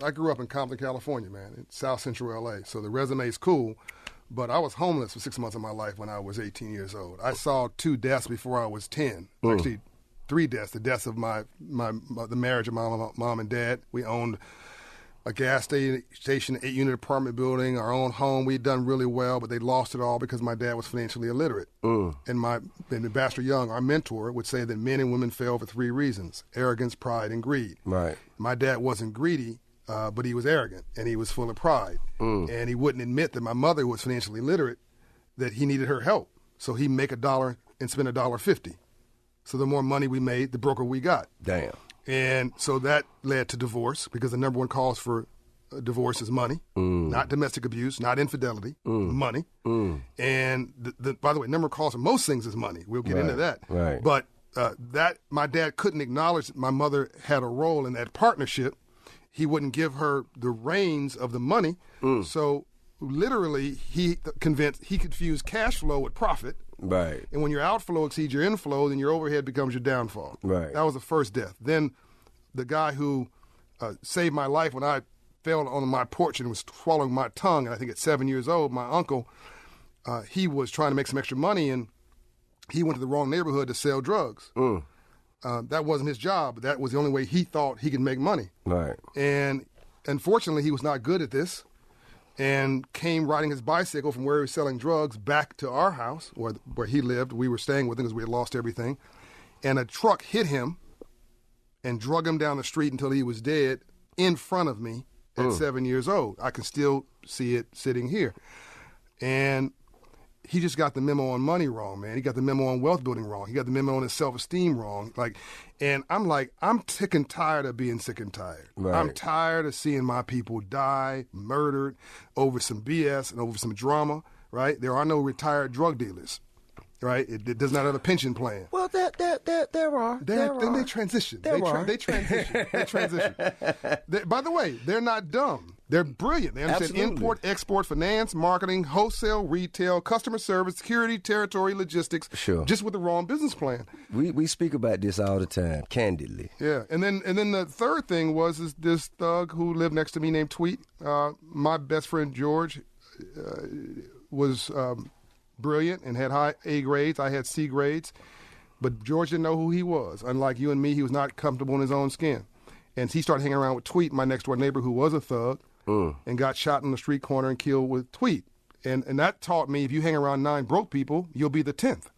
I grew up in Compton, California, man, in South Central L.A., so the resume's cool, but I was homeless for 6 months of my life when I was 18 years old. I saw 2 deaths before I was 10. Actually, 3 deaths. The deaths of the marriage of my mom and dad. We owned a gas station, 8-unit apartment building, our own home. We'd done really well, but they lost it all because my dad was financially illiterate. And Ambassador Young, our mentor, would say that men and women fail for 3 reasons: arrogance, pride, and greed. Right. My dad wasn't greedy, but he was arrogant, and he was full of pride. And he wouldn't admit that my mother, who was financially illiterate, that he needed her help. So he'd make $1 and spend $1.50. So the more money we made, the broker we got. Damn. And so that led to divorce, because the number one cause for divorce is money, not domestic abuse, not infidelity, money. And by the way, number of cause for most things is money. We'll get into that. Right. But that my dad couldn't acknowledge that my mother had a role in that partnership. He wouldn't give her the reins of the money. So literally, he confused cash flow with profit. Right. And when your outflow exceeds your inflow, then your overhead becomes your downfall. Right. That was the first death. Then the guy who saved my life when I fell on my porch and was swallowing my tongue, and I think at 7 years old, my uncle, he was trying to make some extra money, and he went to the wrong neighborhood to sell drugs. That wasn't his job, but that was the only way he thought he could make money. Right. And unfortunately, he was not good at this, and came riding his bicycle from where he was selling drugs back to our house where he lived. We were staying with him because we had lost everything. And a truck hit him and drug him down the street until he was dead in front of me at 7 years old. I can still see it sitting here. And he just got the memo on money wrong, man. He got the memo on wealth building wrong. He got the memo on his self-esteem wrong. And I'm sick and tired of being sick and tired. Right. I'm tired of seeing my people die, murdered, over some BS and over some drama, right? There are no retired drug dealers, right? It does not have a pension plan. Well, there are. Then they transition. They transition. By the way, they're not dumb. They're brilliant. They understand import, export, finance, marketing, wholesale, retail, customer service, security, territory, logistics. Sure. Just with the wrong business plan. We speak about this all the time, candidly. Yeah, and then the third thing was this thug who lived next to me named Tweet. My best friend George was brilliant and had high A grades. I had C grades, but George didn't know who he was. Unlike you and me, he was not comfortable in his own skin. And he started hanging around with Tweet, my next door neighbor, who was a thug, and got shot in the street corner and killed with Tweet. And that taught me, if you hang around 9 broke people, you'll be the 10th.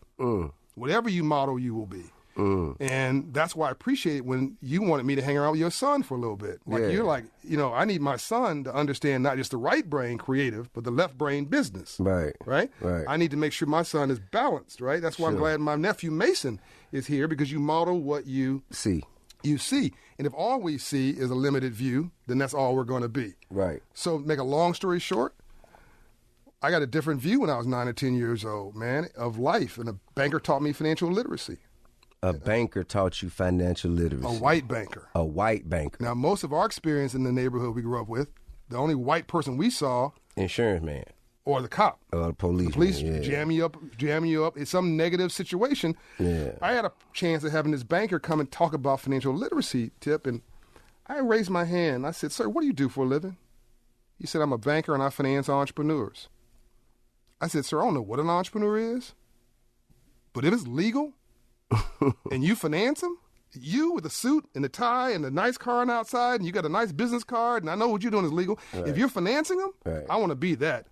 Whatever you model, you will be. And that's why I appreciate it when you wanted me to hang around with your son for a little bit. You're like, I need my son to understand not just the right brain creative, but the left brain business. Right. I need to make sure my son is balanced, right? That's why I'm glad my nephew Mason is here, because you model what you see. And if all we see is a limited view, then that's all we're going to be. Right. So make a long story short, I got a different view when I was 9 or 10 years old, man, of life. And a banker taught me financial literacy. A banker taught you financial literacy. A white banker. A white banker. Now, most of our experience in the neighborhood we grew up with, the only white person we saw... Insurance man. Or the cop. Or the police. The police jam you up. It's some negative situation. Yeah. I had a chance of having this banker come and talk about financial literacy tip, and I raised my hand. I said, "Sir, what do you do for a living?" He said, "I'm a banker and I finance entrepreneurs." I said, "Sir, I don't know what an entrepreneur is, but if it's legal and you finance them, you with the suit and the tie and the nice car on the outside, and you got a nice business card, and I know what you're doing is legal. Right. If you're financing them, I want to be that."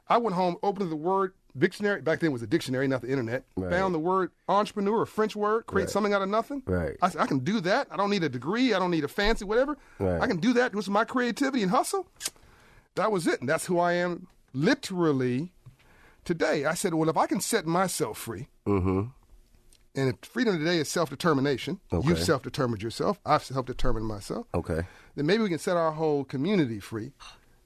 I went home, opened the word dictionary. Back then it was a dictionary, not the internet. Right. Found the word entrepreneur, a French word, create something out of nothing. Right. I said, I can do that. I don't need a degree. I don't need a fancy whatever. Right. I can do that with my creativity and hustle. That was it. And that's who I am literally today. I said, well, if I can set myself free, and if freedom today is self-determination, you've self-determined yourself, I've self-determined myself, okay, then maybe we can set our whole community free.